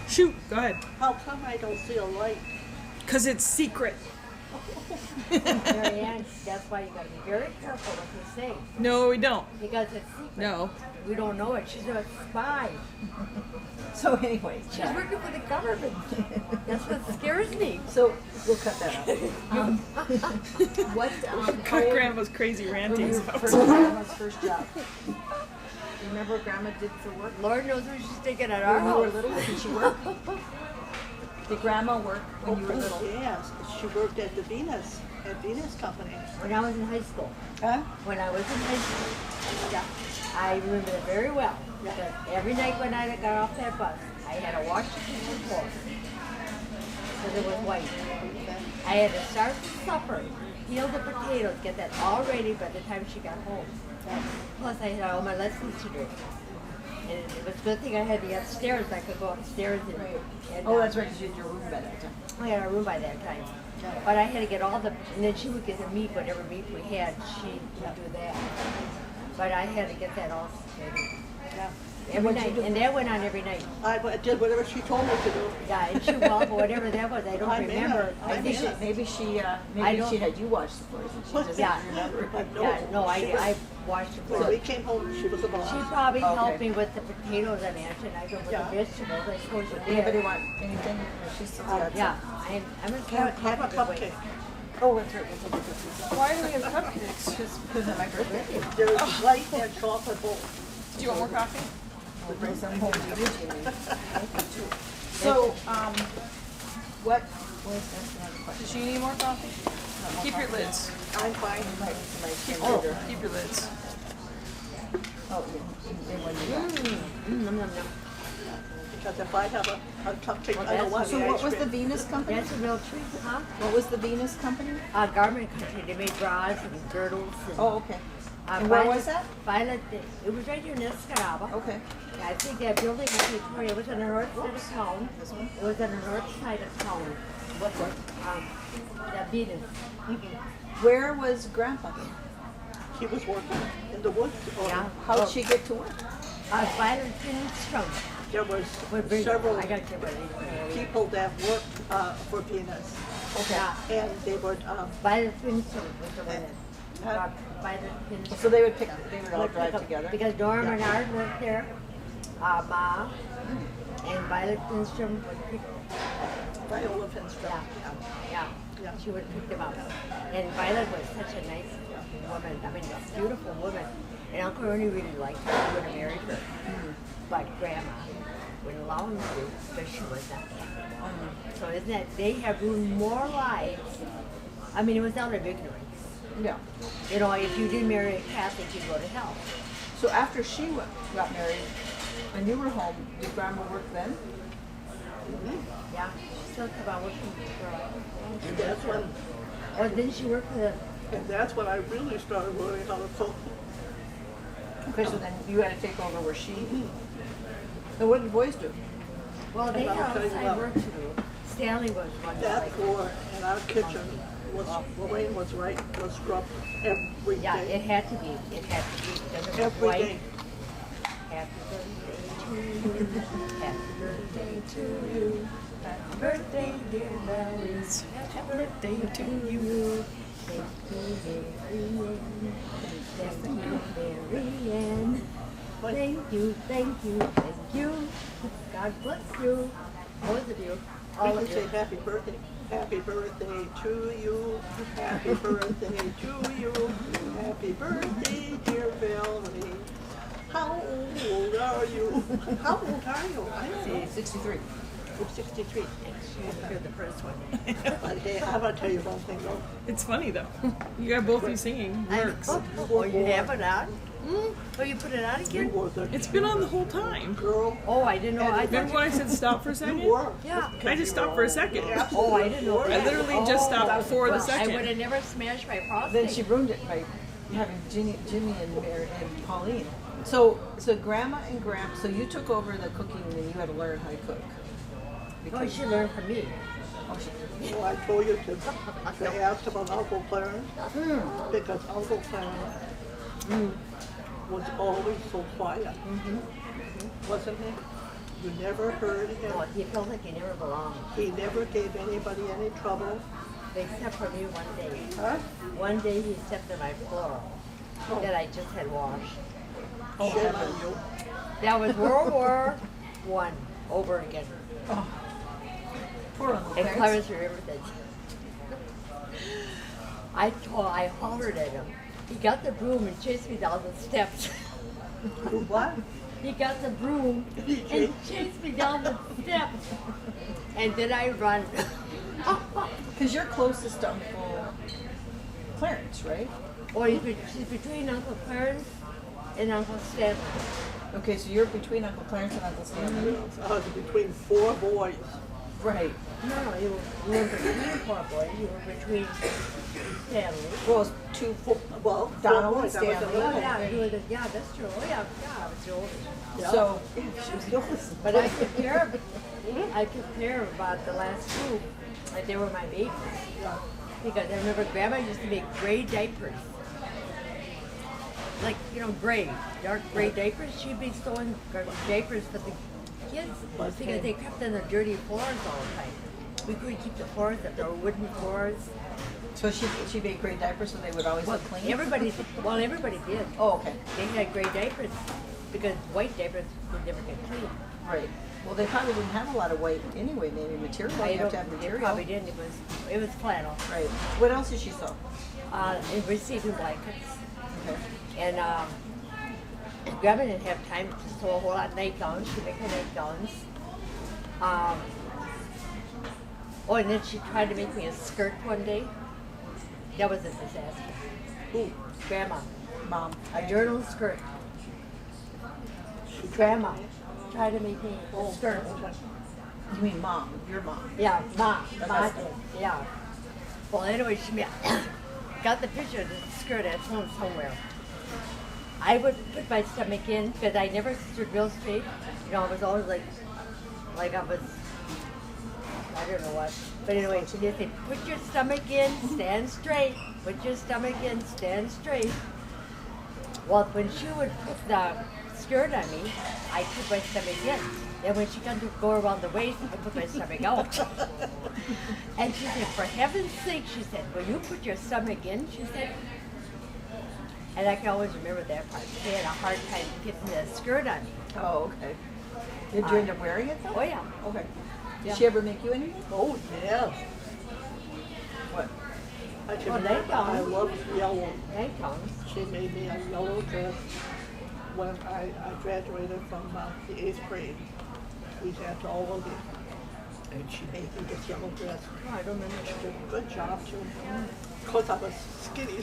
Shoot, go ahead. How come I don't see a light? Because it's secret. Marianne, that's why you gotta be very careful what you say. No, we don't. Because it's secret. No. We don't know it. She's a spy. So anyways, She's working for the government. That's what scares me. so we'll cut that out. What? Cut Grandma's crazy ranting about Grandma's first job. Remember, Grandma did for work. Lord knows what she's taking at our When you were house. little, did she work? Did Grandma work when you were little? Yes, she worked at the Venus Company. When I was in high school. Huh? When I was in high school. Yeah. I remember it very well. That every night when I got off that bus, I had to wash the kitchen floor. Because it was white. I had to start supper, peel the potatoes, get that all ready by the time she got home. Plus I had all my lessons to do. And it was a good thing I had the upstairs. I could go upstairs and Oh, that's right, because you had your room by that time. I had a room by that time. But I had to get all the, and then she would get the meat, whatever meat we had, she would do that. But I had to get that all ready. Yeah. Every night, and that went on every night. I did whatever she told me to do. Yeah, and she, well, whatever that was, I don't remember. I think Maybe she I don't- had you watch the floors and she just Yeah. didn't remember. But no, Yeah, no, she was- I watched it. When we came home, she was a She boss. probably Okay. helped me with the potatoes I mentioned. I don't with Yeah. the vegetables. I suppose she Anybody did. want anything? She still got Yeah, I'm a Have a cupcake. Oh, that's right. We'll take a cookie. Why do we have cupcakes? Just because of my birthday. There's white and chocolate bowl. Do you want more coffee? We'll bring some home to you, Jamie. So, what was that's another question? Does she need more coffee? Keep your lids. I'm fine. Might need some ice cream Oh, later. keep your lids. Oh, yeah. And when you got- Nom, nom, nom. Because if I have a cupcake, I don't want So the what ice was the cream. Venus company? That's a real treat, huh? What was the Venus company? Garment country. They made bras and girdles. And, Oh, okay. And where Violet- was that? Violet. It was right here in Escanaba. Okay. I think that building was Victoria. It was on the north side of town. This one? It was on the north side of town. What? The Venus. Where was Grandpa? He was working in the woods. Yeah. How'd she get to work? Violet Lindstrom. There was Several. several I got to get ready. people that worked for Venus. Yeah. And they would, Violet Lindstrom was the one Huh? that. Violet Lindstrom. So they would all drive together? Because Dora Bernard worked there. Ma. And Violet Lindstrom would pick. Viola Finstrom. Yeah. Yeah. She would pick them up. And Violet was such a nice woman. I mean, a beautiful woman. And Uncle Ernie really liked her. He would have married her. But Grandma wouldn't allow him to, because she was not Catholic. So isn't that, they have ruined more lives. I mean, it was out of ignorance. Yeah. You know, if you didn't marry a Catholic, you'd go to hell. So after she got married and you were home, did Grandma work then? Yeah. She still kept on working for And that's when, Oh, didn't she work for the and that's when I really started learning how to cook. Okay, so then you had to take over where she. So what did the boys do? Well, they And I'll had tell you outside what. work to do. Stanley was one That like, floor in our kitchen was, Lorraine was right, was scrubbed every yeah, it day. had to be. It had to be because it was Every white. day. Happy birthday to you. Happy birthday to you. Happy birthday, dear Larry's. Happy birthday to you. Thank you, Marianne. Thank you, Marianne. Thank you, thank you, thank you. God bless you. Both of you. We All can of say you. happy birthday to you, happy birthday to you, happy birthday, dear Valerie. How old are you? How old are you? I don't know. 63. I'm 63. You're the first one. But hey, I'm gonna tell you one thing though. It's funny though. You got both of you singing. Works. Oh, you have it on? Oh, you put it on You again? were the It's been on the whole time. girl. Oh, I didn't know. I Remember when I said stop for a You second? were. Yeah. I just stopped for a second. Oh, I didn't know. I literally just stopped before the I would second. have never smashed my prostate. Then she ruined it by having Jimmy and Mary and Pauline. So Grandma and so you took over the cooking and you had to learn how to cook. Oh, she learned from me. Well, I told you to ask about Uncle Clarence because Uncle Clarence was always so quiet, wasn't he? You never heard him. Oh, he felt like he never belonged, He never gave anybody any trouble. except for me one day. Huh? One day he stepped on my floor that I just had washed. Shame on you. That was World War I over again. Poor Uncle And Clarence. Clarence remembered that. I hollered at him. He got the broom and chased me down the steps. What? He got the broom and chased me down the steps. And then I run. Because you're closest to Uncle Clarence, right? Or she's between Uncle Clarence and Uncle Stanley. Okay, so you're between Uncle Clarence and Uncle Stanley. I was between 4 boys. Right. No, you were between poor boy. You were between Stanley. Well, it's two. Well, Donald 4 and boys. I was the Stanley. Oh, little yeah, one. you were the, yeah, that's true. Oh, yeah, I was the oldest. Yeah. So she was yours. But I took care about the last two, like they were my babies. Because I remember Grandma used to make gray diapers. Like, gray, dark gray diapers. She'd be sewing diapers for the kids because they kept on the dirty floors all the time. We couldn't keep the floors up, there were wooden floors. So she made great diapers, so they would always look clean. Everybody did. Oh, okay. They had gray diapers because white diapers would never get clean. Right. Well, they probably didn't have a lot of white anyway. Maybe material. You have to have They material. probably didn't. It was flannel. Right. What else did she sew? And receiving blankets. Okay. And Grandma didn't have time to sew a whole lot of nightgowns. She'd make her nightgowns. And then she tried to make me a skirt one day. That was a disaster. Who? Grandma, Mom. a journal skirt. Grandma tried to make me a skirt. You mean mom? Your mom? Yeah, Ma Okay. did. Yeah. Well, anyway, she got the picture of the skirt at home somewhere. I would put my stomach in because I never stood real straight. I was always like I was, I don't know what. But anyway, she just said, put your stomach in, stand straight. Put your stomach in, stand straight. Well, when she would put the skirt on me, I put my stomach in. Then when she got to go around the waist, I put my stomach out. And she said, for heaven's sake, she said, will you put your stomach in? She said. And I can always remember that part. She had a hard time getting the skirt on me. Oh, okay. Did you end up wearing it though? Oh, yeah. Okay. Did Yeah. she ever make you anything? Oh, yes. What? I can Well, remember, I nightgowns. loved yellow. Nightgowns. She made me a yellow dress when I graduated from the 8th grade. We had all of it. And she made me this yellow dress. Oh, I don't remember She that. did a good job too. Because I was skinny,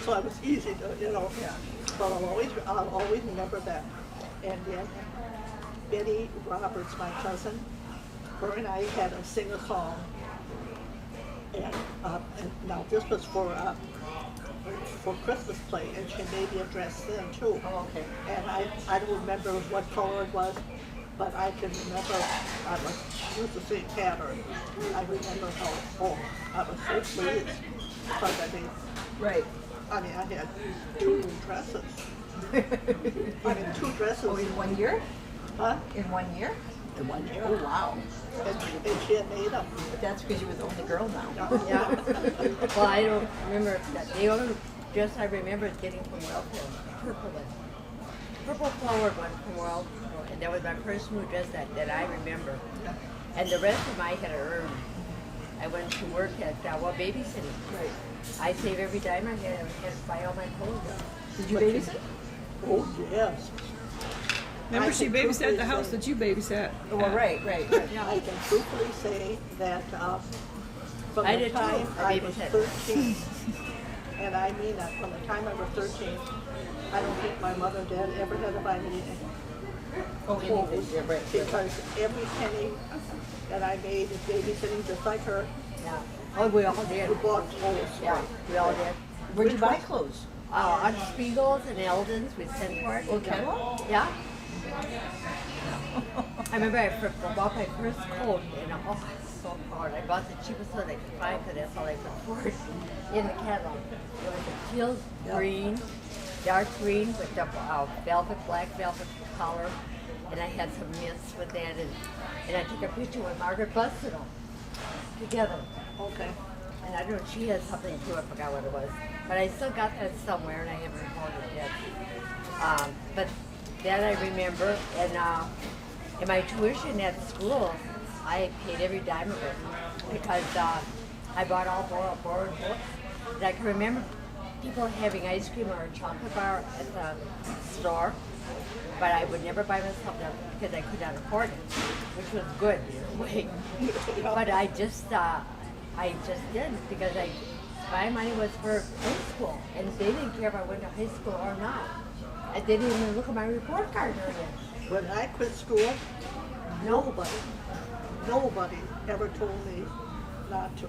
so I was easy to, Yeah. But I'll always remember that. And then Betty Roberts, my cousin, her and I had to sing a song. And now this was for Christmas play, and she made me a dress then too. Oh, okay. And I don't remember what color it was, but I can remember I was used the same pattern. I remember how I was so pleased because Right. I had 2 new dresses. 2 dresses. Oh, in 1 year? Huh? In 1 year? In 1 year. Oh, wow. And she had made them. But that's because you were the only girl now. Yeah. Well, I don't remember that. The only dress I remember getting from welfare, purple flowered one from welfare, and that was my first new dress that I remember. And the rest of them I had to earn. I went to work at babysitting. Right. I saved every dime I had to buy all my clothes. Did you babysit? Oh, yes. Remember, I she can babysat truthfully the house say- that you babysat. Well, right. I can truthfully say that from I the did too. time I I was babysat. 13, and I mean that from the time I was 13, I don't think my mother and dad ever had to buy me anything. Oh, anything. Yeah, right. Because every penny that I made is babysitting just like her. Yeah. Oh, we all did. We bought clothes. Yeah, we all did. Where'd you buy clothes? On Spiegel's and Eldon's with Centport. Oh, catalog? Yeah. I remember I bought my first coat and oh, it was so hard. I bought the cheapest one I could find because that's all I could afford in the catalog. It was a teal green, dark green with the black velvet collar. and I had some mints with that, and I took a picture with Margaret Bustino together. Okay. And I don't know, she had something too, I forgot what it was. But I still got that somewhere, and I haven't recorded it yet. But that I remember, and in my tuition at school, I paid every dime of it because I bought all borrowed books. And I can remember people having ice cream or a chocolate bar at the store, but I would never buy myself that because I could not afford it, which was good in a way. But I just didn't because my money was for high school, and they didn't care if I went to high school or not. I didn't even look at my report card or anything. When I quit school, nobody ever told me not to.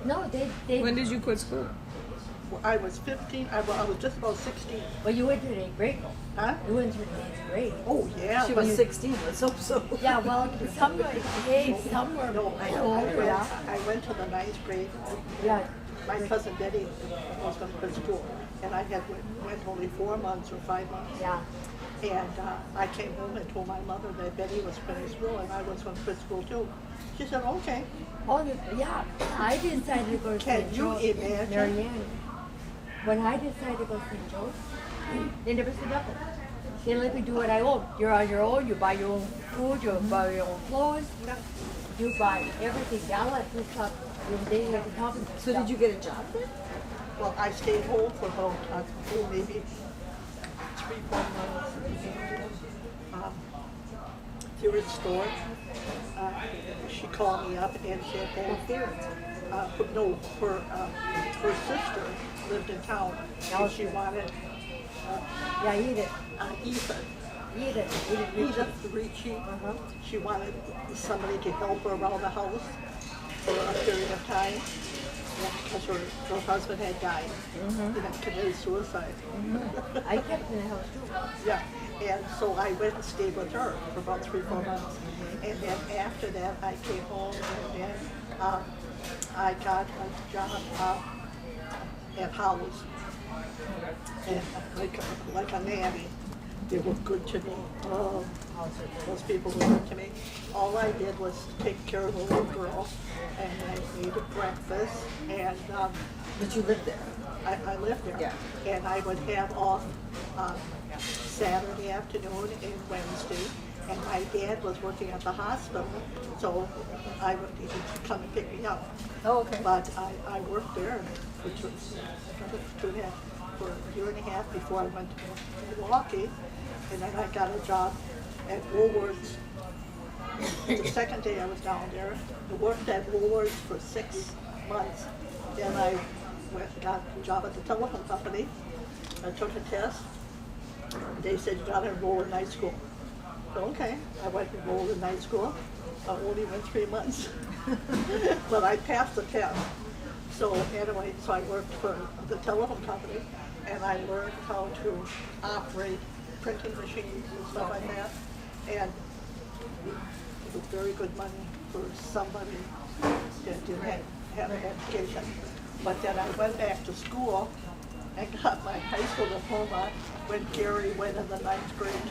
No, they. When did you quit school? I was 15, I was just about 16. Well, you went to the 8th grade. Huh? You went to the 8th grade. Oh, yeah. She was 16, let's hope so. Yeah, well, some were No, I went to the 9th grade. Yeah. My cousin Betty was going to quit school, and I had went only 4 months or 5 months. Yeah. And I came home and told my mother that Betty was quitting school and I was going to quit school too. She said, okay. Oh, yeah. I decided to go to Can St. you Joe's. imagine? Marianne. When I decided to go to St. Joe's, they never said nothing. They let me do what I want. You're on your own. You buy your own food. You buy your own clothes. You buy everything. They all let me stop. They had to help me. So did you get a job there? Well, I stayed home for about maybe 3-4 months. Through a store, she called me up and said that her sister lived in town and she wanted Yeah, eat it. Ethan. Eat it. Edith Ricci. She wanted somebody to help her around the house for a period of time because her husband had died. He had committed suicide. I kept in the house too. Yeah, and so I went and stayed with her for about 3-4 months. And then after that, I came home and then I got a job at Howell's. And like a nanny. They were good to me. Oh, those people were good to me. All I did was take care of the little girl, and I made her breakfast, and But you lived there. I lived there. Yeah. And I would have off Saturday afternoon and Wednesday, and my dad was working at the hospital, so he'd come and pick me up. Oh, okay. But I worked there for 2.5 for a year and a half before I went to Milwaukee, and then I got a job at Woolworths. The second day I was down there, I worked at Woolworths for 6 months. Then I got a job at the telephone company. I took a test. They said you got to enroll in night school. So, okay, I went and enrolled in night school. I only went 3 months, but I passed the test. So anyway, so I worked for the telephone company, and I learned how to operate printing machines and stuff like that. And it was very good money for somebody that didn't have an education. But then I went back to school and got my high school diploma when Gary went in the 9th grade.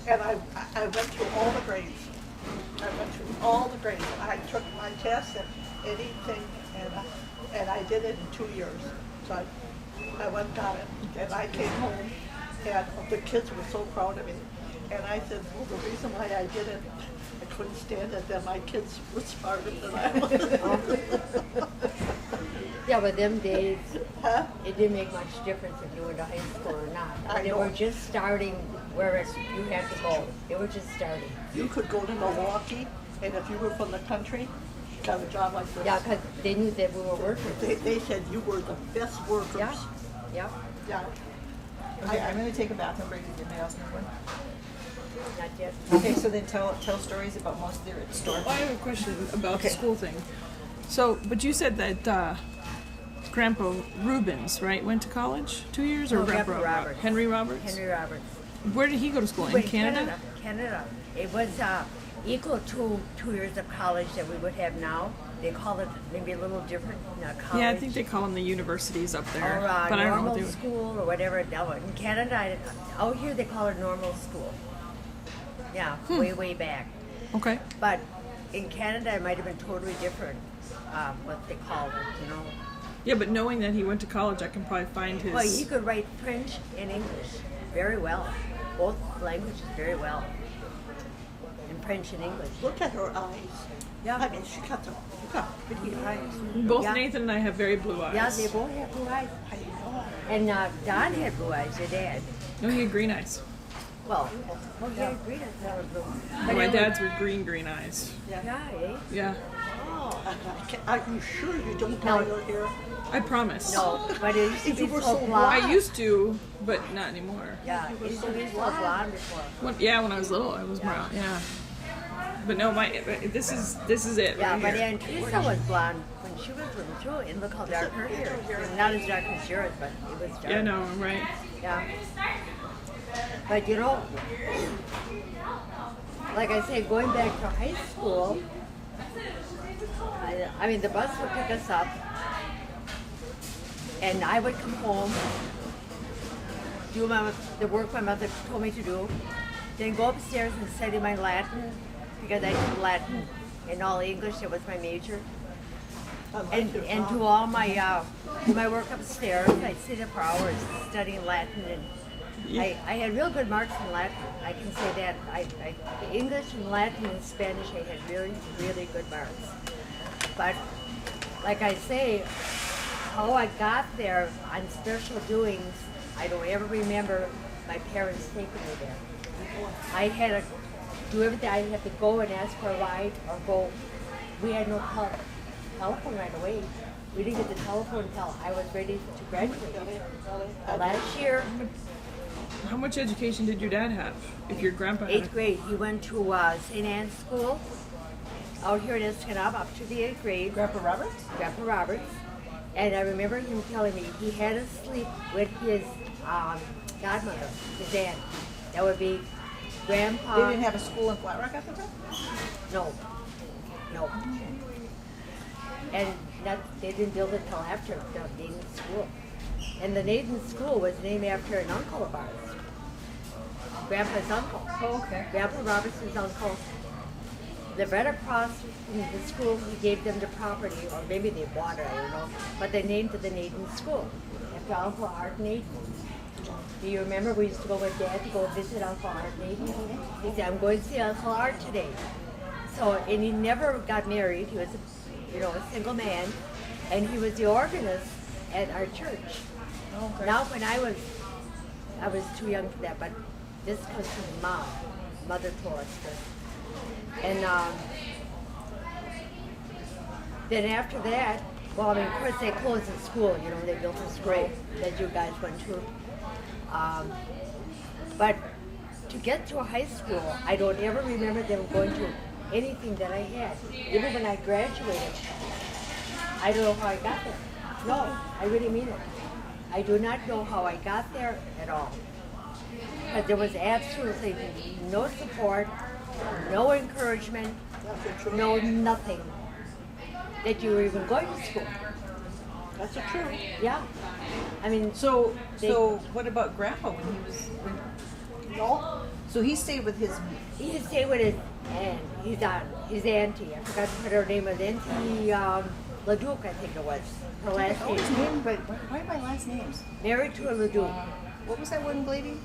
And I went through all the grades. I took my test and anything, and I did it in 2 years. So I went and got it, and I came home, and the kids were so proud of me. And I said, well, the reason why I did it, I couldn't stand it that my kids were smarter than I was. Yeah, but them days, Huh? it didn't make much difference if you went to high school or not. They know. were just starting where you had to go. They were just starting. You could go to Milwaukee, and if you were from the country, you got a job like this. Yeah, because they knew that we were workers. They said you were the best workers. Yeah, yeah. Yeah. Okay, I'm going to take a bathroom break. Is anybody else need one? Not yet. Okay, so then tell stories about most of their store. Well, I have a question about the Okay. school thing. So, but you said that Grandpa Rubens, right, went to college 2 years, or No, Grandpa Grandpa Roberts. Henry Roberts? Henry Roberts. Where did he go to school? In Wait, Canada? Canada. It was equal to 2 years of college that we would have now. They call it maybe a little different, college. Yeah, I think they call them the universities up there. Or but I don't know normal what they would. school or whatever. Now, in Canada, out here they call it normal school. Yeah, way back. Okay. But in Canada, it might have been totally different, what they called it, Yeah, but knowing that he went to college, I can probably find his. Well, he could write French and English very well. Both languages very well. In French and English. Look at her eyes. Yeah. I mean, she got pretty eyes. Both Yeah. Nathan and I have very blue eyes. Yeah, they both have blue eyes. I know. And Don had blue eyes, your dad. No, he had green eyes. Well, he had green eyes, that was blue. But My anyway, dad's were green eyes. Yeah, eh? Yeah, Oh, are you sure you don't No. dye your hair? I promise. No, but it used to If be you were so so blonde. I used to, but not anymore. Yeah, it used to be so blonde before. When I was little, I was brown. Yeah. But no, this is it. Yeah, right but here. Aunt Teresa was blonde when she was little too, and look how dark her hair is. Not as dark as yours, but it was dark. Yeah, no, right. Yeah. But like I say, going back to high school, I mean, the bus would pick us up, and I would come home, do the work my mother told me to do, then go upstairs and study my Latin, because I did Latin and all English, that was my major. And do all my work upstairs. I'd sit up for hours studying Latin, and I had real good marks in Latin. I can say that. English and Latin and Spanish, I had really, really good marks. But like I say, how I got there on special doings, I don't ever remember my parents taking me there. I had to do everything. I had to go and ask for a ride or go. We had no telephone right away. We didn't get the telephone until I was ready to graduate. Last year, How much education did your dad have? If your grandpa had 8th grade, he went to St. Anne's School out here in Eskanab up to the 8th grade. Grandpa Roberts? Grandpa Roberts. And I remember him telling me he had to sleep with his godmother, his aunt. That would be Grandpa. They didn't have a school in Flat Rock at the time? No. And they didn't build it till after the Naden School. And the Naden School was named after an uncle of ours. Grandpa's uncle. Oh, okay. Grandpa Robertson's uncle lived right across from the school. He gave them the property, or maybe they bought it, I don't know. But they named it the Naden School after Uncle Art Naden. Do you remember we used to go with Dad to go visit Uncle Art Naden? He said, "I'm going to see Uncle Art today." So, and he never got married. He was, a single man, and he was the organist at our church. Okay. Now, when I was too young for that, but this comes from Mom. Mother told us this. And then after that, well, I mean, of course they closed the school. They built a school that you guys went to. But to get to a high school, I don't ever remember them going to anything that I had. Even when I graduated, I don't know how I got there. No, I really mean it. I do not know how I got there at all. But there was absolutely no support, no encouragement, no nothing that you were even going to school. That's the truth. Yeah. I mean, So what about Grandpa when he was? No. So he stayed with his. he stayed with his aunt, his auntie. I forgot what her name was. Auntie Leduc, I think it was. Her last Oh, his name. name, but why are my last names? Married to a Leduc. What was that one lady?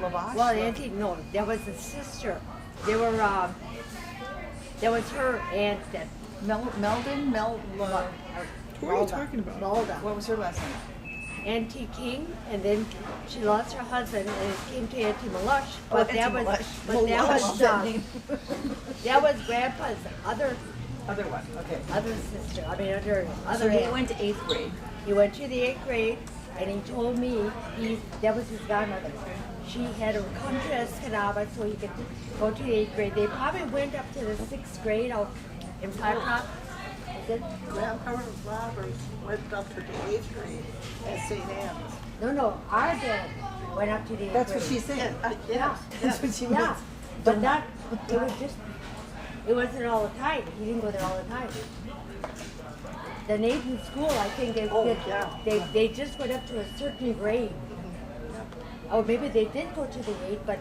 Lavash? Well, Auntie, no, that was a sister. They were, that was her aunt that. Meldon? Who are you talking about? Malda. What was her last name? Auntie King, and then she lost her husband, and it came to Auntie Malush. Oh, But Auntie that was, Malush. but that Malush, was, that name. that was Grandpa's other Other one. Okay. sister. I mean, other So he aunt. went to 8th grade. He went to the 8th grade, and he told me that was his godmother. She had to come to Escanaba so he could go to the 8th grade. They probably went up to the 6th grade out in Flat Rock. Is it? Grandpa Roberts went up to the 8th grade at St. Anne's. No, our dad went up to the 8th That's grade. what she said. Yes. That's what she Yeah, meant. but not, it was just it wasn't all the time. He didn't go there all the time. The Nathan school, I think they just went up to a certain grade. Or maybe they did go to the 8th, but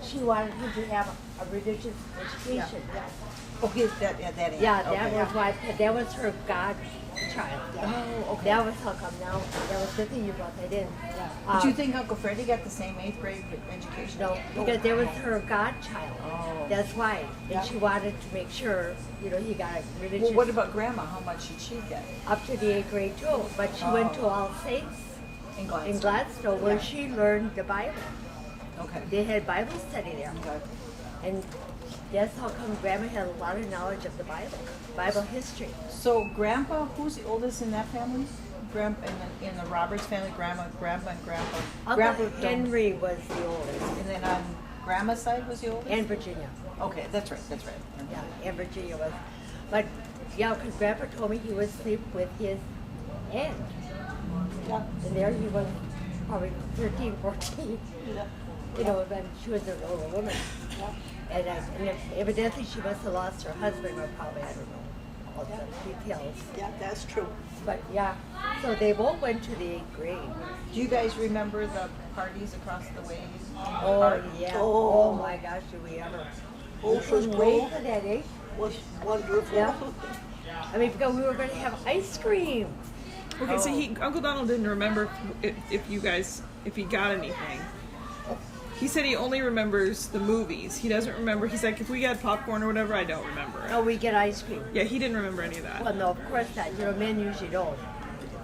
she wanted him to have a religious education. Okay, that aunt. Yeah, that Okay. was why. That was her godchild. Oh, okay. That was how come now. That was the thing you brought that in. Did you think Uncle Freddie got the same 8th grade education? No, because that was her godchild. Oh. That's why. And she wanted to make sure, he got a religious. Well, what about Grandma? How much did she get? Up to the 8th grade too. But she went to All Saints In Gladstone. in Gladstone where she learned the Bible. Okay. They had Bible study there. Okay. And that's how come Grandma had a lot of knowledge of the Bible history. So Grandpa, who's the oldest in that family? Grandpa in the Roberts family, Grandpa, and Grandpa. Uncle Grandpa Henry was the oldest. And then on Grandma's side was the oldest? And Virginia. Okay, that's right. Yeah, and Virginia was. But, yeah, because Grandpa told me he would sleep with his aunt. Yeah. And there he was, probably 13, 14. Yeah. But she was an older woman. And evidently she must have lost her husband, or probably, I don't know, all the details. Yeah, that's true. But, yeah, so they both went to the 8th grade. Do you guys remember the parties across the way? Oh, yeah. Oh. Oh, my gosh, do we ever. Ocean's Wait Grove for that, eh? was wonderful. Yeah. I mean, because we were going to have ice cream. Okay, so Uncle Donald didn't remember if he got anything. He said he only remembers the movies. He doesn't remember. He's like, if we got popcorn or whatever, I don't remember it. Oh, we get ice cream. Yeah, he didn't remember any of that. Well, no, of course not. Men usually don't.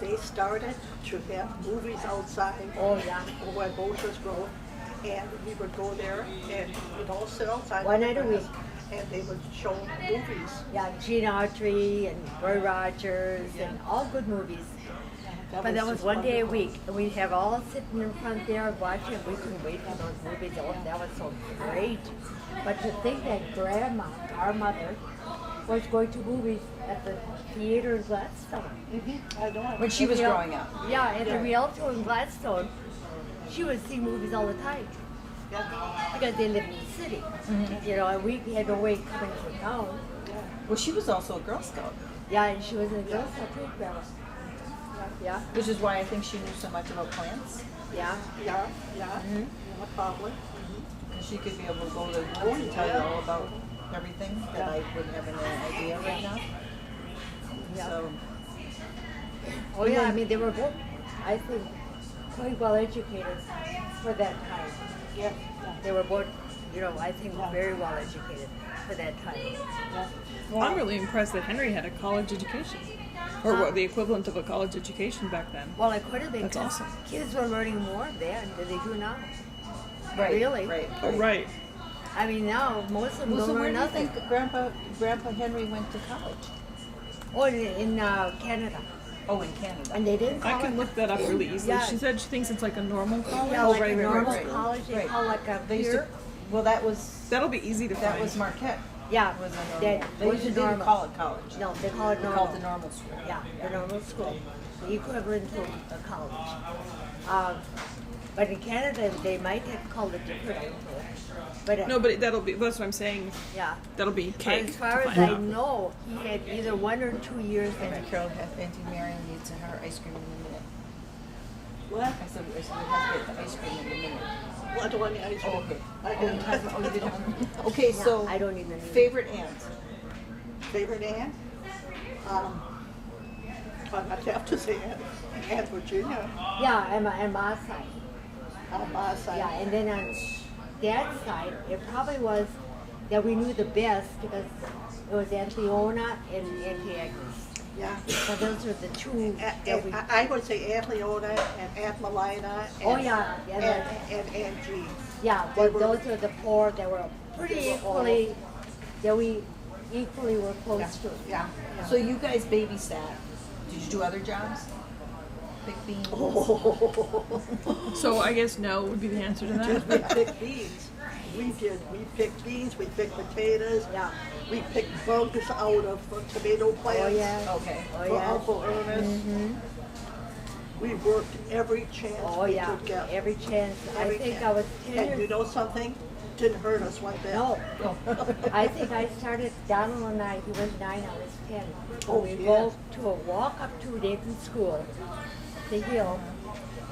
They started to have movies outside Oh, yeah. over at Ocean's Grove, and we would go there and we'd all sit outside. One night a week. And they would show movies. Yeah, Gene Autry and Roy Rogers and all good movies. But that was just one day a wonderful. week, and we'd have all sitting in front there watching. We couldn't wait for those movies. Oh, that was so great. But to think that Grandma, our mother, was going to movies at the theater in Gladstone. I know. When she was growing up. Yeah, at the Rialto in Gladstone, she would see movies all the time. Yeah. Because they lived in the city. And we had no way coming to town. Well, she was also a Girl Scout, Yeah, and she was in a Girl Scout too, Grandma. Yeah, which is why I think she knew so much about plants. yeah. Yeah, probably. And she could be able to go to the woods and tell you all about everything that I wouldn't have any idea right now. Yeah. So, Oh yeah, I mean they were both, I think, quite well educated for that time. Yeah. They were both, I think very well educated for that time. Well, I'm really impressed that Henry had a college education. Or what, the equivalent of a college education back then. Well, it could have been. That's 'cause awesome. Kids were learning more then than they do now. right. Really? Right. Oh, right. I mean now most of them Well, don't so where learn do you nothing. think Grandpa Henry went to college? Oh, in Canada, Oh, in Canada. and they didn't I call can it. look that up really easily. Yeah. She said she thinks it's like a normal college. Yeah, like right, a right, normal right. college. They Right. call like a They used to, peer. well, that was That'll be easy to find. Marquette. Yeah, Was a normal. that They was usually a didn't normal. call it college. No, they call it They normal. called it the normal school. Yeah, the normal school, the equivalent to a college. But in Canada, they might have called it differently. But No, but that'll be. That's what I'm saying. yeah. That'll be cake. As far to as find I out. know, he had either 1 or 2 years in Auntie Carol, Auntie Marion needs her ice cream in a minute. What? I said we have to get the ice cream in a minute. What do I need? Oh, okay. I Oh, you didn't. have, oh, you didn't have. Okay, Yeah, so I don't even. favorite aunt. Favorite aunt? I'd have to say Aunt Virginia Yeah, and my side. on my side. Yeah, and then on Dad's side, it probably was that we knew the best because it was Aunt Leona and Auntie Agnes. Yeah. So those were the two that we. I would say Aunt Leona and Aunt Melina and, Oh, yeah, yeah, and Aunt Jean. Yeah, They but were- those are the four that were pretty They were all- equally, that we equally were close to. Yeah. So you guys babysat. Did you do other jobs? Big beans. So I guess no would be the answer to Just that. we picked beans. We did. We picked beans. We picked potatoes. Yeah. We picked bugs out of tomato plants. Oh, yeah. Okay. Oh, For yeah. Uncle Ernest. We worked every chance Oh, we yeah. could get. Every chance. Every I think chance. I was 10 And you years. know something? didn't hurt us like that. No. I think I started, Donald and I, he was 9, I was 10. Oh, we yes. go to a walk up to Nathan School, the hill,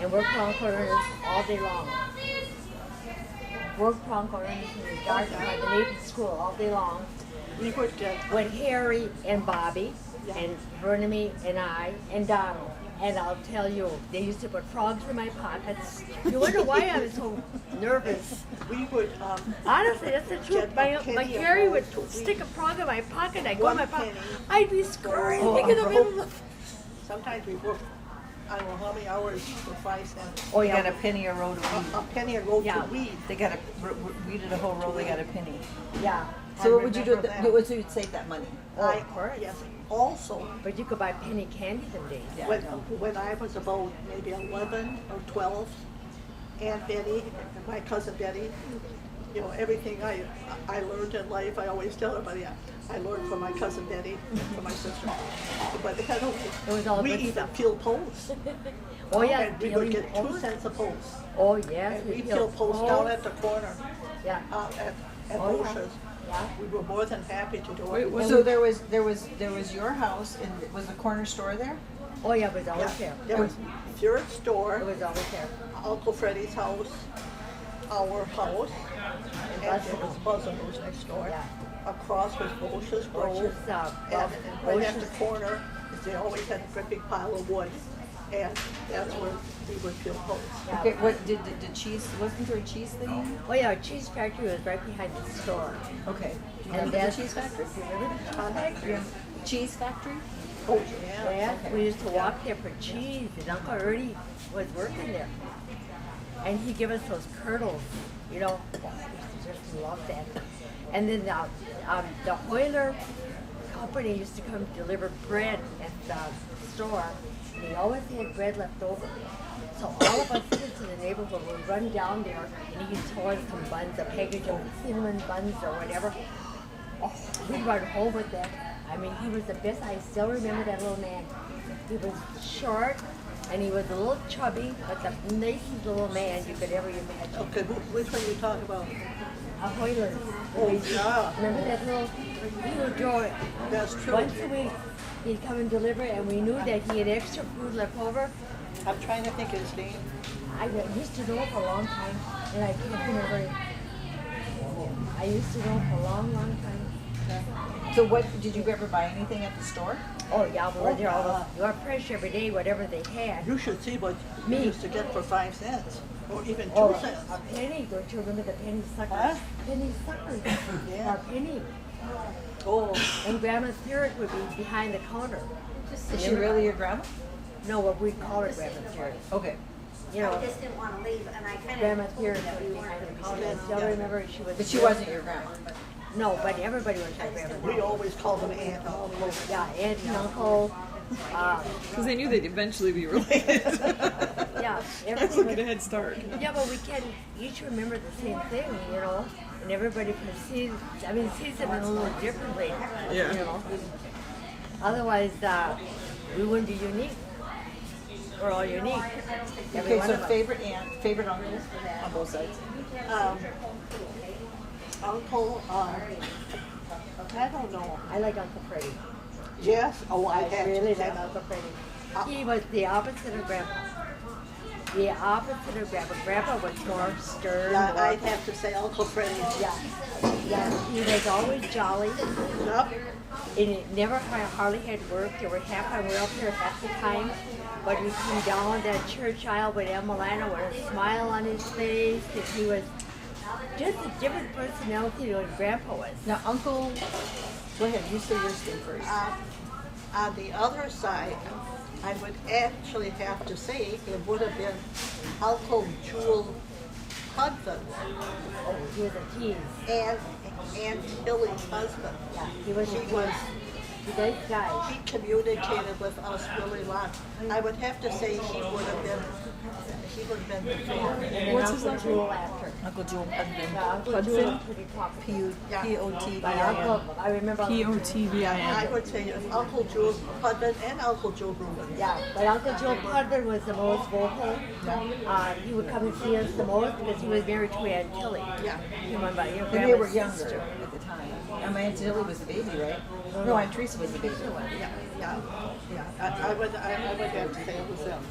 and we're pronto runners all day long. We're pronto runners in the garden by the Nathan School all day long. We would get, With Harry and Bobby, Yeah. and Bernie and I, and Donald. And I'll tell you, they used to put frogs in my pockets. You wonder why I was so nervous. we would, Honestly, that's the truth. Get My a penny Harry of would gold to stick a frog in my pocket. I'd go in One my pocket. penny. I'd be scurrying Oh, in the middle of. sometimes we worked, I don't know how many hours for 5 cents. Oh, you got a penny a row to weed. A penny a roll Yeah. to weed. They got weeded a whole row. They got a penny. Yeah. I So what would you do? remember that. So you'd save that money. Oh, of course. Yes, also, But you could buy penny candy them days. Yeah. when I was about maybe 11 or 12, Aunt Betty, my cousin Betty, you know, everything I learned in life, I always tell everybody, I learned from my cousin Betty, from my sister. But it was all we good even stuff. peeled poles. Oh yeah, And we would peeling get 2 poles. cents a poles. Oh yes, And we peeled peeled poles down at the corner, Yeah. at Oh, yeah. Bush's. Yeah. We were more than happy to do Wait, it. what- So there was your house, and was the corner store there? Oh yeah, it was always Yeah, there. there was your It store, was always there. Uncle Freddie's house, our house, and there was Buzzards next door. Yeah. Across was Bush's Grove, Bush's, and right at the Bush's- corner, they always had a great big pile of wood, and that's where we would peel poles. Yeah. Okay. What did cheese? Wasn't there a cheese thing? Oh yeah, cheese factory was right behind the store. Okay. Do you And remember the that's cheese factory? You remember the cheese factory? Cheese factory? Oh, yeah. Yeah, Okay. we used to walk there for cheese, and Uncle Ernie was working there. And he'd give us those curdles, you know. Oh, I used to just love that. And then the Hoyler company used to come deliver bread at the store, and he always had bread left over. So all of us kids in the neighborhood would run down there, and he'd throw us some buns, a package of cinnamon buns or whatever. Oh, we'd run home with that. I mean, he was the best. I still remember that little man. He was short, and he was a little chubby, but the nicest little man you could ever imagine. Okay, which one you talking about? A Hoyler. Oh, yeah. Remember that little joy? That's true. Once a week, he'd come and deliver, and we knew that he had extra food left over. I'm trying to think of his name. I used to know him for a long time, and I can't remember him. I used to know him for a long, long time. So what did you ever buy anything at the store? Oh yeah, we were there all the. You were fresh every day, whatever they had. You should see what Me. you used to get for 5 cents, or even 2 Oh, cents. a penny. Don't you remember the penny suckers? Huh? Penny suckers. Yeah. A penny. Oh, And Grandma's parrot would be behind the counter. Is she really your grandma? No, what we call her Grandma's parrot. Okay. You know, I just didn't want to leave, and I kind of. Grandma's parrot would be behind the counter. I still remember she was. But she wasn't your grandma. No, but everybody was my grandma. we always called them aunt and uncle. Yeah, aunt and uncle. Because they knew they'd eventually be related. Yeah, I was everything looking was, a head start. yeah, but we can each remember the same thing, you know, and everybody sees it a little differently, Yeah. you know. Otherwise, we wouldn't be unique. We're all unique. Every Okay. one So of us. favorite aunt, favorite uncle on both sides. Uncle, I don't know. I like Uncle Freddie. Yes, oh, I had really to like say Uncle Freddie. He was the opposite of Grandpa. The opposite of Grandpa. Grandpa was more stern. Yeah, more, I'd have to say Uncle Freddie. yeah. He was always jolly. Yep. And it never hardly had work. There were half time we were up here half the time. But we'd come down that church aisle with Emelina with a smile on his face, because he was just a different personality than Grandpa was. Now, Uncle, go ahead. You say yours thing first. On the other side, I would actually have to say it would have been Uncle Jewel husband Oh, he was a tease. and Aunt Tilly's husband. Yeah, he was a He tease. was He's a nice guy. He communicated with us really long. I would have to say he would have been the fan. And then What's his Uncle last Jewel after. Uncle Joe Hudson. Yeah, Uncle Jewel was pretty talkative. But Uncle, I remember Uncle Jewel. I P-O-T-V-I-N. would say Uncle Joe Hudson and Uncle Joe Rubin. Yeah, but Uncle Joe Hudson was the most vocal. He would come and see us the most because he was married to Aunt Tilly. Yeah. You remember, your And they were grandma's younger sister. at the time. And my Aunt Tilly was the baby, right? No, Aunt Teresa was the baby. Yeah. I would have to say it was them.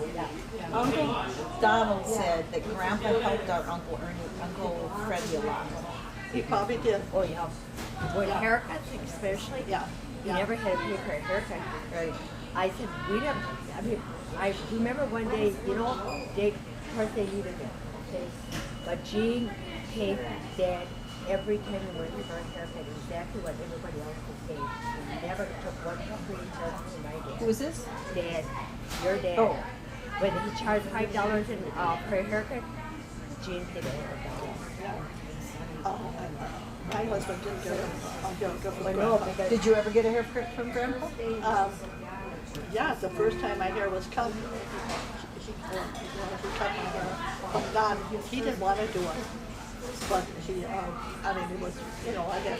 Uncle Donald said that Grandpa helped our Uncle Uncle Freddie a lot. He probably did. Oh, yeah. With haircuts especially. Yeah. He never had a paper haircut. Right. I said, we don't, I mean, I remember one day, you know, of course they needed it, okay? But Jean paid Dad every time he went for a haircut exactly what everybody else was paying. He never took one free charge from my dad. Who was this? Dad, your dad. Oh. When he charged $5 for a haircut, Jean paid $100. My husband didn't get a good I know, because Did you ever get a haircut from Grandpa? Yeah, the first time my hair was cut, he cut my hair. But not, he didn't want to do it. But he, I mean, it was, you know, I had.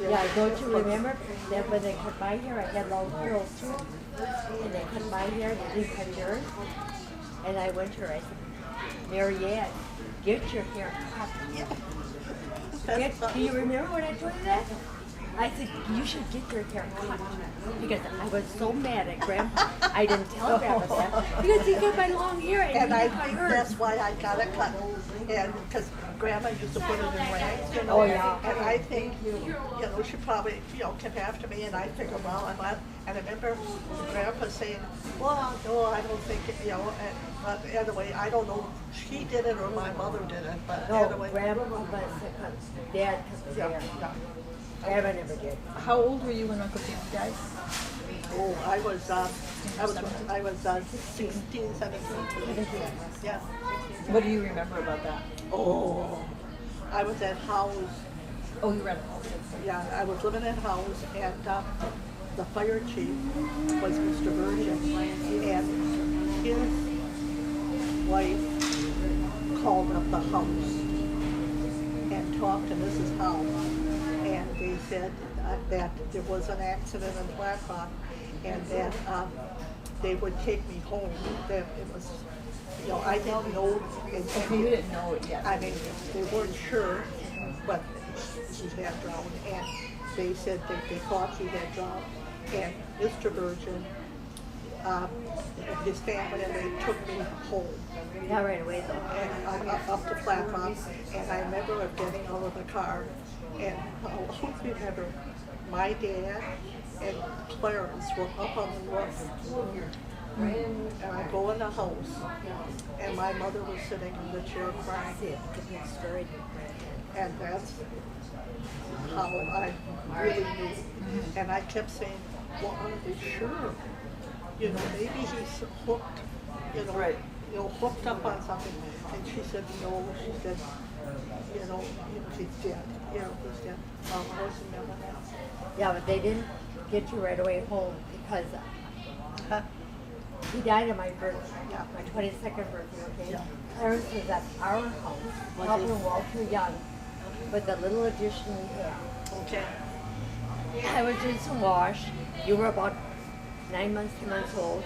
yeah, don't you remember that when they cut my hair, I had long curls too? And they cut my hair, they didn't cut yours. And I went to her, I said, Mary Ann, get your hair cut. Do you remember when I told you that? I said, you should get your hair cut. Because I was so mad at Grandpa. I didn't tell Grandpa that. Because he got my long hair and And he I cut think hers. that's why I got it cut. And because Grandma used to put it in rags, you know. Oh, yeah. And I think, you know, she probably, you know, came after me and I figured, well, I'm not. And I remember Grandpa saying, well, no, I don't think, it, you know, and, but anyway, I don't know, she did it or my mother did it, but No, anyway. Grandpa was the cut. Dad cut the hair. Grandma never did. How old were you when Uncle Jim died? Oh, I was 16, 17. Yeah. What do you remember about that? Oh, I was at house. Oh, you read it. Yeah, I was living at house, and the fire chief was Mr. Virgin, and his wife called up the house and talked to Mrs. Howe, and they said that there was an accident in Blackhawk, and that they would take me home. That it was, you know, I didn't know. Okay, you didn't know it yet. I mean, they weren't sure, but he had drowned, and they said that they thought he had drowned. And Mr. Virgin, his family, and they took me home. Not right away though. And up to Blackhawk, and I remember getting out of the car, and I'll remember my dad and Clarence were up on the roof. And I go in the house, and my mother was sitting in the chair crying. See, it's a big story. And that's how I really knew. And I kept saying, well, aren't they sure? You know, maybe he's hooked, you know, hooked up on something. And she said, no, she said, you know, he's dead. You know, he's dead. I was never that. Yeah, but they didn't get you right away home because he died on my birthday, Yeah. my 22nd birthday, okay? Yeah. Clarence was at our house, helping Walter Young with the little addition we had. Okay. I was doing some wash. You were about 9 months, 10 months old.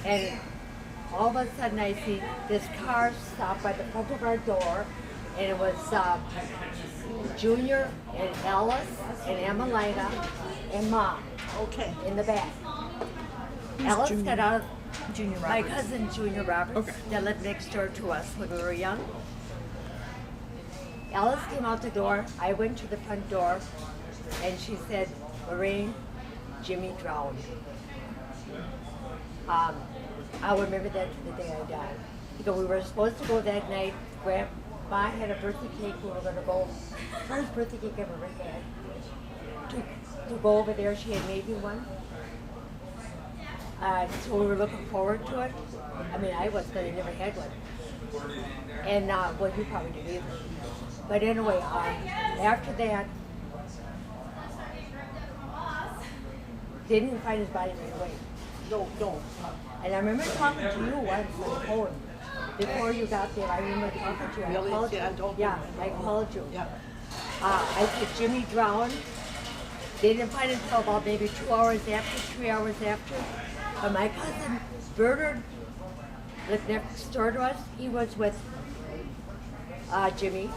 And all of a sudden I see this car stop by the front of our door, and it was Junior and Alice and Emelina and Mom Okay. in the back. Alice got out, Junior my Roberts. cousin Junior Roberts, Okay. that lived next door to us when we were young. Alice came out the door, I went to the front door, and she said, Lorraine, Jimmy drowned. I'll remember that to the day I died. Because we were supposed to go that night. Grandma had a birthday cake. We were going to go, first birthday cake I ever had. To go over there, she had made me one. So we were looking forward to it. I mean, I was, but I never had one. And, well, you probably did either. But anyway, after that, they didn't find his body right away. No. And I remember talking to you once on the phone. Before you got there, I remember talking to you. Really? I called See, you. I don't Yeah, remember. I called you. Yeah. I said Jimmy drowned. They didn't find him until about maybe 2 hours after, 3 hours after. But my cousin Bernard lived next door to us. He was with Jimmy.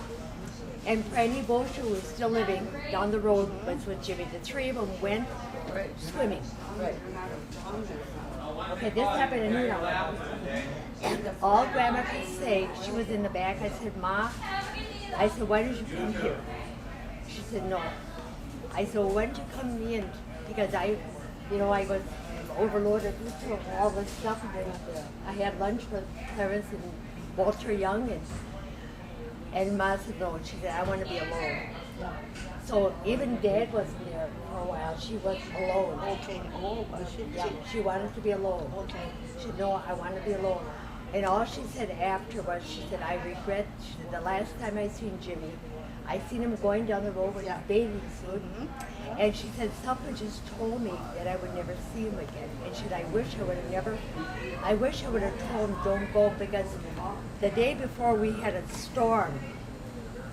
And Franny Bosher, who was still living down the road, was with Jimmy. The three of them went swimming. Right. Okay, this happened in noon hour. And all Grandma could say, she was in the back. I said, Ma, I said, why did you come here? She said, no. I said, well, why didn't you come in? Because I was overloaded with all this stuff. And then I had lunch with Clarence and Walter Young. And Ma said, no. She said, I want to be alone. So even Dad wasn't there for a while. She was alone. Okay. Oh, was she? Yeah, she wanted to be alone. Okay. She said, no, I want to be alone. And all she said after was, she said, I regret, she said, the last time I seen Jimmy, I seen him going down the road with his bathing suit. And she said, something just told me that I would never see him again. And she said, I wish I would have told him, don't go, because the day before we had a storm.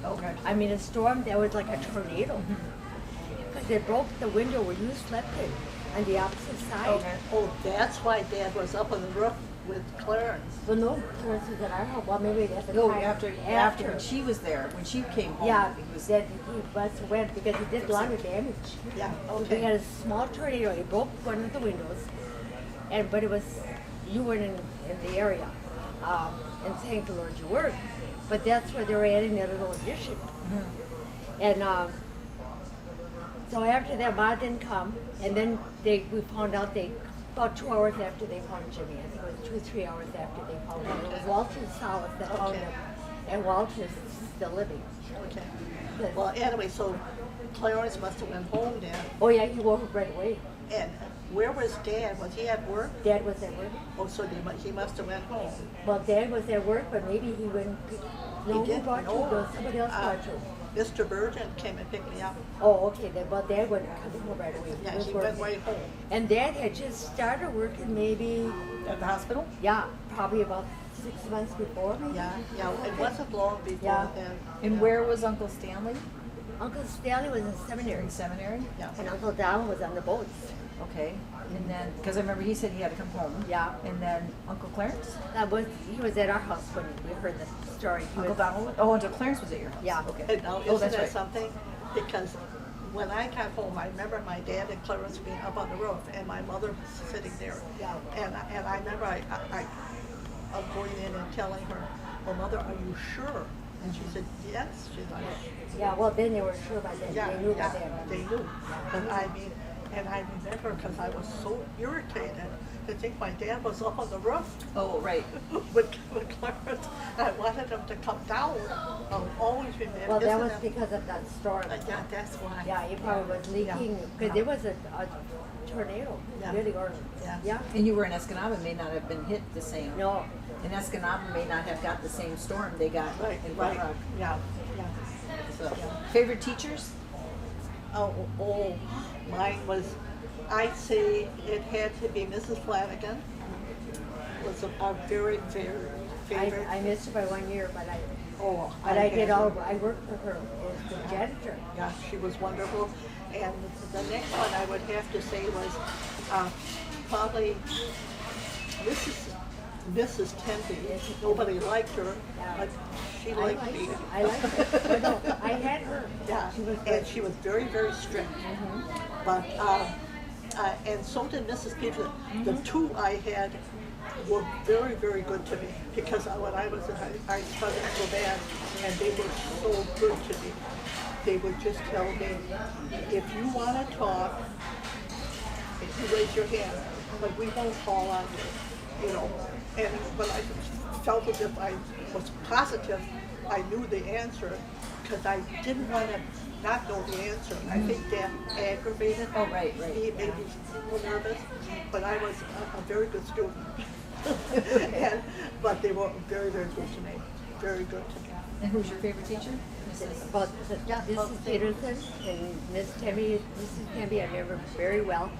Okay. I mean, a storm that was like a tornado. Because it broke the window where you slept in, on the opposite side. Okay. Oh, that's why Dad was up on the roof with Clarence. Well, no, Clarence was at our house. Well, maybe at the No, time. after when she was there, when she came home. Yeah, he was that he must have went because he did a lot of damage. Yeah. We Okay. had a small tornado. It broke one of the windows, but it was, you weren't in the area. And thank the Lord you were. But that's where they were adding that little addition. And so after that, Ma didn't come, and then we found out about 2 hours after they found Jimmy. I think it was 2 or 3 hours after they found him. It was Walter Salas that found him, and Walter's still living. Okay. But- Well, anyway, so Clarence must have went home then. Oh yeah, he woke up right away. And where was Dad? Was he at work? Dad was at work. Oh, so he must have went home. Well, Dad was at work, but maybe he went. No, who did? brought you? No. No, somebody else brought you. Mr. Burgeon came and picked me up. Oh, okay. Then, well, Dad went home right away. Yeah, was he went working. right home. And Dad had just started working maybe, at the hospital. yeah, probably about 6 months before me. Yeah, it wasn't long before Yeah. then. And where was Uncle Stanley? Uncle Stanley was in seminary, In seminary? Yeah. and Uncle Donald was on the boats. Okay. And then, because I remember he said he had to come home. Yeah. And then Uncle Clarence? He was at our house when we heard the story. He Uncle was, Donald? Oh, Uncle Clarence was at your house? Yeah. Okay. And now, Oh, isn't that's that right. something? Because when I got home, I remember my dad and Clarence being up on the roof, and my mother was sitting there. Yeah. And I remember I going in and telling her, "Well, Mother, are you sure?" And she said, "Yes." She's like, yeah, well, then they were sure by then. "Yeah, They knew by yeah, then. they knew." But I mean, and I remember because I was so irritated to think my dad was up on the roof Oh, right. with Clarence. I wanted him to come down. I'll always remember. Well, that Isn't was because of that storm. Yeah, that's why. Yeah, it probably was leaking, because it was a tornado, Yeah. really, or, Yeah. yeah, And you were in Escanaba, may not have been hit the same. no, And Escanaba may not have got the same storm they got Right, in right. Rock. Yeah, yeah. So, favorite teachers? Oh, mine was, I'd say it had to be Mrs. Flanagan. Was a very, very favorite. I missed her by 1 year, but Oh, I did had all, her. I worked for her as the janitor. Yeah, she was wonderful. And the next one I would have to say was probably Mrs. Tenby. Nobody liked her, but she liked me. I liked her, no, I had her. Yeah, She was and good. she was very, very strict. But, and so did Mrs. Peterson. The two I had were very, very good to me because when I was in I studied so bad and they were so good to me. They would just tell me, if you want to talk, if you raise your hand, but we won't call on you, you know. And but I felt as if I was positive I knew the answer because I didn't want to not know the answer. I think that aggravated Oh, right, right. me, made me a little nervous, but I was a very good student. But they were very, very good to me. very good to me. And who's your favorite teacher? Well, Mrs. Peterson and Mrs. Temby, I remember very well.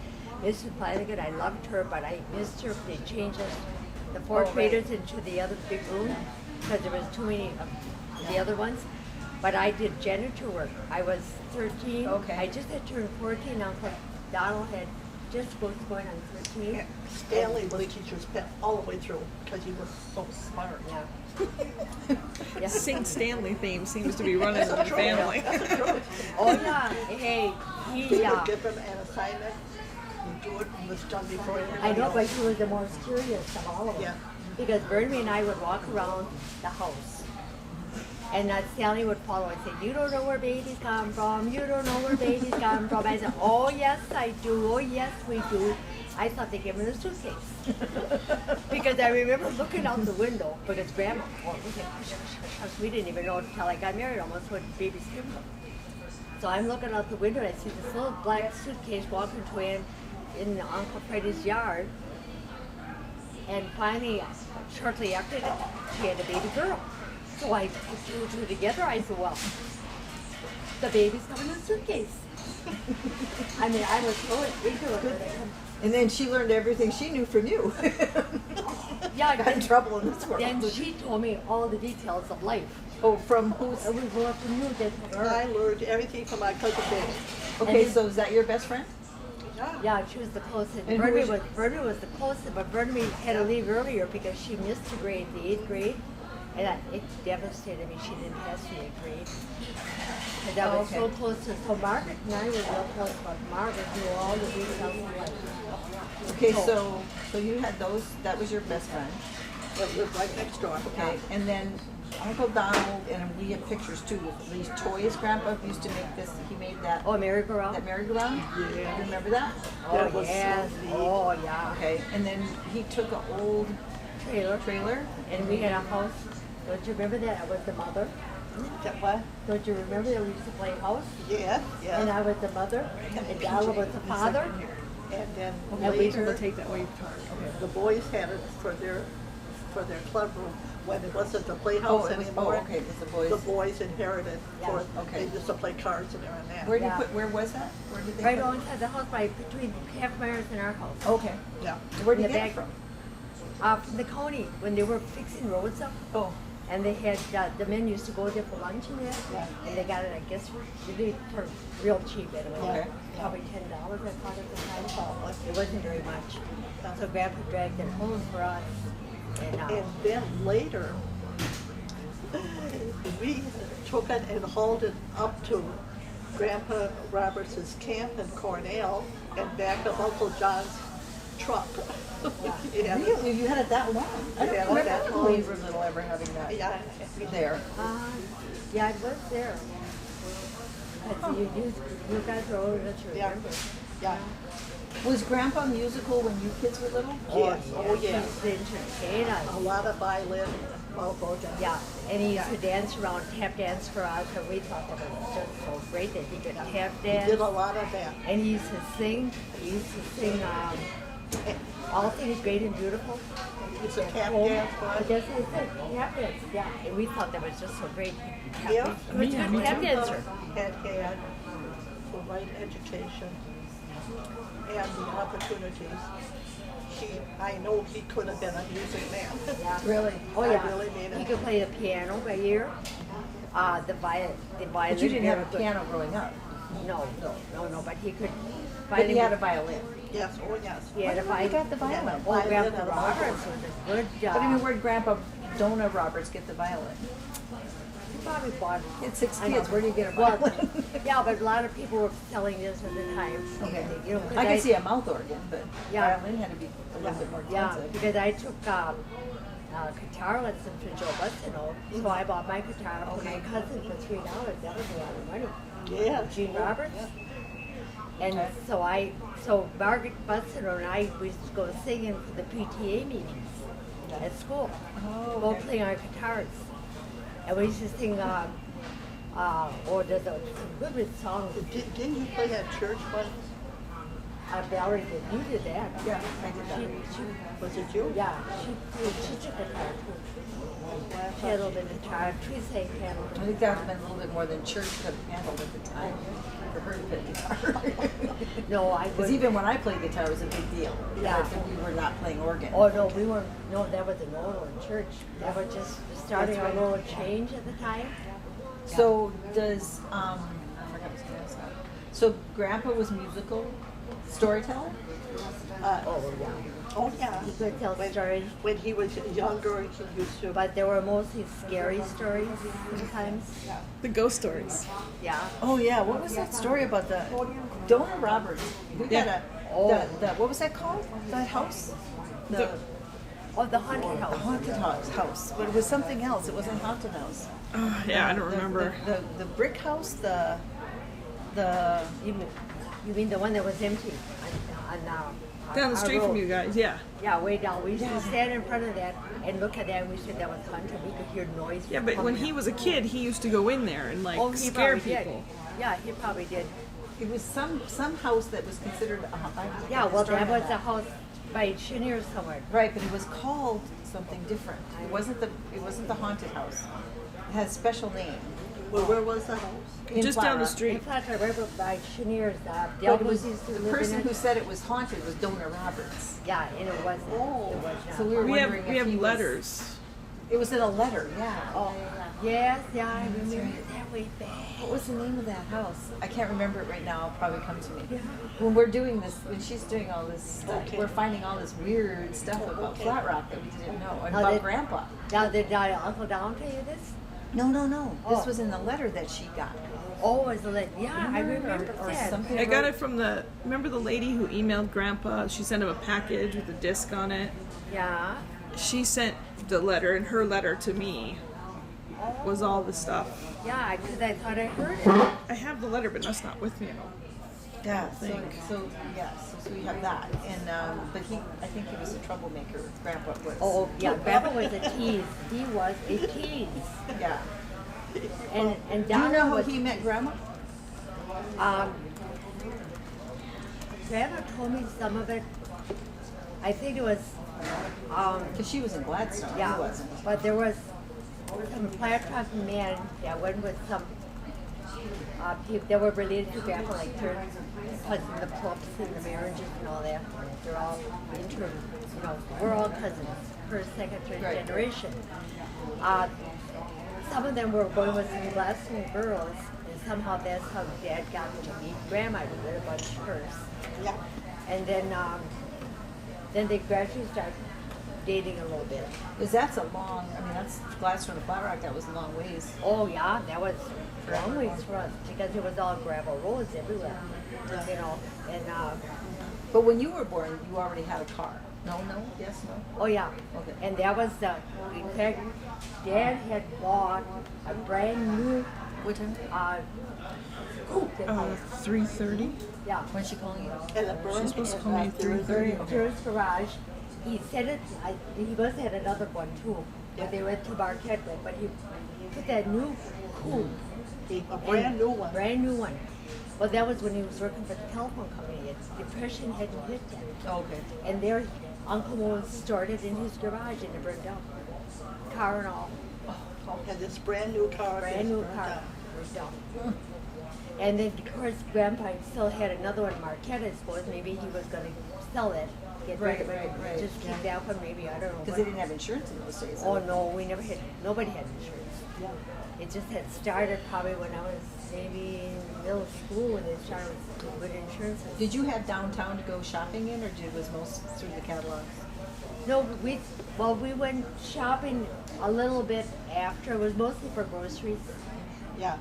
Mrs. Flanagan, I loved her, but I missed her. They changed us, the fourth graders into the other big room because there was too many of the other ones. But I did janitor work. I was 13. Okay. I just had turned 14. Uncle Donald had just was going on 13. Yeah. Stanley was teacher's pet all the way through because he was so smart. Yeah. Yeah. St. Stanley theme seems to be running in the family. That's the truth. Oh yeah. Hey, He he. would give him an assignment. He'd do it. It was done before everybody I know, else. but he was the most curious of all of them. Yeah. Because Bernie and I would walk around the house. And Sally would follow and say, you don't know where babies come from. You don't know where babies come from. I said, oh, yes, I do. Oh, yes, we do. I thought they gave him a suitcase. Because I remember looking out the window, because Grandma, we didn't even know until I got married almost what babies came from. So I'm looking out the window and I see this little black suitcase walking to him in Uncle Freddie's yard. And finally, shortly after that, she had a baby girl. So I put two and two together. I said, well, the baby's coming in a suitcase. I mean, I was so ignorant of it. And then she learned everything she knew from you. Yeah, Got in trouble in this world. then she told me all the details of life. Oh, from who's? It was more from you than from I her. learned everything from my cousin Betty. Okay, And- so is that your best friend? Yeah, she was the closest. And who Bernie was was the closest, but Bernie had to leave earlier because she missed the grade, the 8th grade. And it devastated me. She didn't pass the 8th grade. And I was so close to, so Margaret and I were real close, but Margaret knew all the details of life. Okay, so you had those. That was your best friend. That lived right next door. Okay, and then Uncle Donald, and we have pictures too with these toys. Grandpa used to make this. He made that. Oh, merry-go-round? That merry-go-round. Yeah. You remember that? Oh, That was so yes. neat. Oh, yeah. Okay, and then he took an old trailer. And we had a house. Don't you remember that? I was the mother. That what? Don't you remember that we used to play house? Yeah, yeah. And I was the mother, and Donald was the father. And then And we later, Take that way. the boys had it for their club room when it wasn't the playhouse Oh, it was. anymore. Oh, okay. It was the boys. The boys inherited for. Yeah. Okay. They used to play cards and that. Where did Yeah. you put? Where was that? Where did they? Right put it? alongside the house, right between Half Myers and our house. Okay. Yeah. Where did In you the get it back. from? From the county, when they were fixing roads up. Oh. And they had, the men used to go there for lunch and that. Yeah. And they got it, I guess, really for real cheap anyway. Okay. Probably $10, I thought at the time. It wasn't very much. So Grandpa dragged it home for us. And, And then later, we took it and hauled it up to Grandpa Roberts' camp in Cornell and back of Uncle John's truck. Yeah. Really? You had it that long? I don't Yeah, remember that when long. we were little ever having that Yeah. there. yeah, I was there. But you guys are older than you Yeah. remember. Yeah. Was Grandpa musical when you kids were little? Yes. Oh, yes. He used to entertain us. A lot of violin, both of them. Yeah, and he used to dance around, tap dance for us, and we thought that was just so great that he could tap He dance. did a lot of that. And he used to sing. He used to sing All Things Great and Beautiful. It's a tap Oh, dance, but but that's what he said, tap dance, yeah. And we thought that was just so great. Yeah. He was a good tap dancer. had the right education and the opportunities. I know he could have been a music man. Yeah. Really? Oh, I yeah. really mean He it. could play the piano by ear. The violin. But you didn't have a never could- piano growing up. No, but he could. But he had a violin. Yes, oh yes. He had a Where did he violin. get the violin? Yeah. Well, Violin Grandpa and a Roberts violin. was a good But I mean, where'd Grandpa Dona Roberts get the violin? He probably bought it. He had 6 I know. kids. Where do you get a Well, violin? yeah, but a lot of people were selling this at the time. Okay. You know, 'cause I can see a mouth organ, but Yeah. violin had to be a little bit more Yeah, expensive. because I took guitar lessons from Joe Bustino, so I bought my guitar for my cousin for $3. That was a lot of money. Yeah. Gene Roberts. And so Margaret Bustino and I used to go singing for the PTA meetings at school. Oh, Both okay. playing our guitars. And we used to sing, there's some good songs. Didn't you play at church once? Valerie did. You did that. Yeah, I did that. She, Was it you? yeah, she took guitar too. handled the guitar. Teresa handled I the think that would guitar. have been a little bit more than church could have handled at the time for her to play guitar. No, I Because wouldn't. even when I played guitar, it was a big deal. Yeah. Like, we were not playing organ. Oh no, we weren't. No, that was an organ in church. That was just starting That's our right. little change at the time. So does I forgot what I was gonna ask. So Grandpa was musical storyteller? Oh yeah. Oh, yeah. He could tell stories, When he was younger, he used to. but they were mostly scary stories sometimes. The ghost stories. Yeah. Oh yeah, what was that story about the Dona Roberts? We got Yeah. the what was that called? That house? The Oh, the haunted house. haunted house. But it was something else. It wasn't haunted house. Yeah, I don't The- remember. The brick house, the You mean the one that was empty on Down the our street from road. you guys, yeah. Yeah, way down. We used to stand in front of that and look at that, and we said that was haunted. We could hear noise. Yeah, but when he was a kid, he used to go in there and like he scare probably people. did. Yeah, he probably did. it was some house that was considered Yeah, well, that was a a house by Chenier somewhere. right, but it was called something different. It wasn't the haunted house. It had a special name. Well, where was the house? In Just down the Clara. street. It's not the river by Chenier's. The But it Elvis was used to the live person in who it. said it was haunted was Dona Roberts. Yeah, and it wasn't. Oh. It was not. So we were We have wondering we if have he was- letters. It was in a letter, yeah. Oh, yes, yeah, I remember that way back. What was the name of that house? I can't remember it right now. It'll probably come to me. Yeah. When we're doing this, when she's doing all this stuff, Okay. we're finding all this weird stuff about Okay. Flat Rock that we didn't know, and Now about that- Grandpa. Now, did Uncle Don tell you this? No. This Oh. was in the letter that she got. Oh, was it like, yeah, I remember or that. something. I got it from remember the lady who emailed Grandpa? She sent him a package with a disc on it. Yeah. She sent the letter, and her letter to me was all the stuff. Yeah, because I thought I heard it. I have the letter, but that's not with me. Yeah, think. so we have that, and but I think he was a troublemaker. Grandpa was. Oh, yeah, Grandpa was a tease. He was a tease. yeah. And Do you Donna know how was, he met Grandma? Grandma told me some of it. I think it was, Because she was in Gladstone. yeah, He wasn't. but there was some flat truck man that went with some people that were related to Grandpa, like their cousins, the Pops and the marriages and all that. They're all we're all cousins, first, second, third Right. generation. Some of them were going with some Gladstone girls, and somehow that's how Dad got to meet Grandma with a bunch of hers. Yeah. And then they gradually started dating a little bit. Because that's a long. I mean, that's Gladstone to Flat Rock. That was a long ways. Oh yeah, that was long ways for us because it was all gravel roads everywhere, And But when you were born, you already had a car. No, yes, no. oh yeah, Okay. and that was in fact, Dad had bought a brand new What time? coupe. they call it. 3:30. Yeah, When's she calling you? And the burn She's supposed to had call me not at there. 3:30. Jerry's garage. He said it. He must have had another one too, but they went to Marquette with. But he put that new coupe. A brand new one. Brand new one. Well, that was when he was working for the telephone company. Depression hadn't hit yet. Oh, okay. And there, Uncle Mo stored it in his garage and it burned down. Car and all. And this brand new car. Brand new burned car down. burned down. And then, of course, Grandpa still had another one, Marquette, I suppose. Maybe he was going to sell it. Get rid of it. Right. Just keep that one, maybe. I don't know. Because they didn't have insurance in those days. Oh, no, we never had, nobody had insurance. It just had started probably when I was maybe in middle school when they started with insurances. Did you have downtown to go shopping in, or was most through the catalogs? No, we went shopping a little bit after. It was mostly for groceries. Yeah.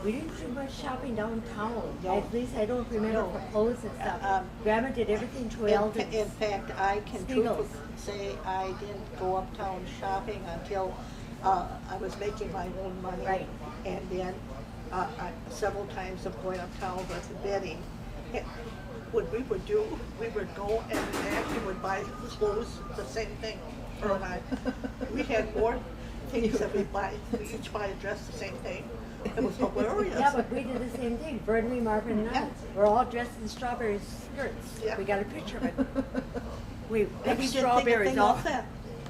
We didn't do much shopping downtown. No. At least I don't remember No. for clothes and stuff. Grandma did everything through In Eldon's. fact, I can Spiegels. truthfully say I didn't go uptown shopping until I was making my own money. Right. And then several times of going uptown with Betty. What we would do, we would go and actually would buy clothes, the same thing, her and I. We had more things that we buy, we each buy a dress the same thing. It was hilarious. Yeah, but we did the same thing. Bernadine, Marvin, and I. Yeah. We're all dressed in strawberry skirts. Yeah. We got a picture of it. We And maybe we didn't take a strawberries thing all. off that.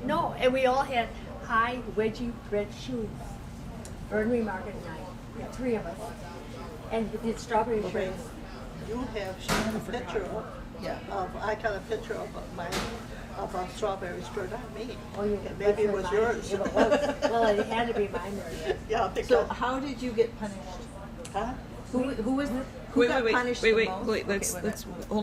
No, and we all had high wedgie red shoes. Bernary Margaret and I, the three of us. And we did strawberry Lorraine, shirts. you have shown a picture of, Yeah. I got a picture of a strawberry skirt on me. Oh, you And maybe it was mine. yours. It was. Well, it had to be mine. Maria. Yeah, because, So how did you get punished? huh? Who was who got punished the most? Let's Okay, wait a minute. hold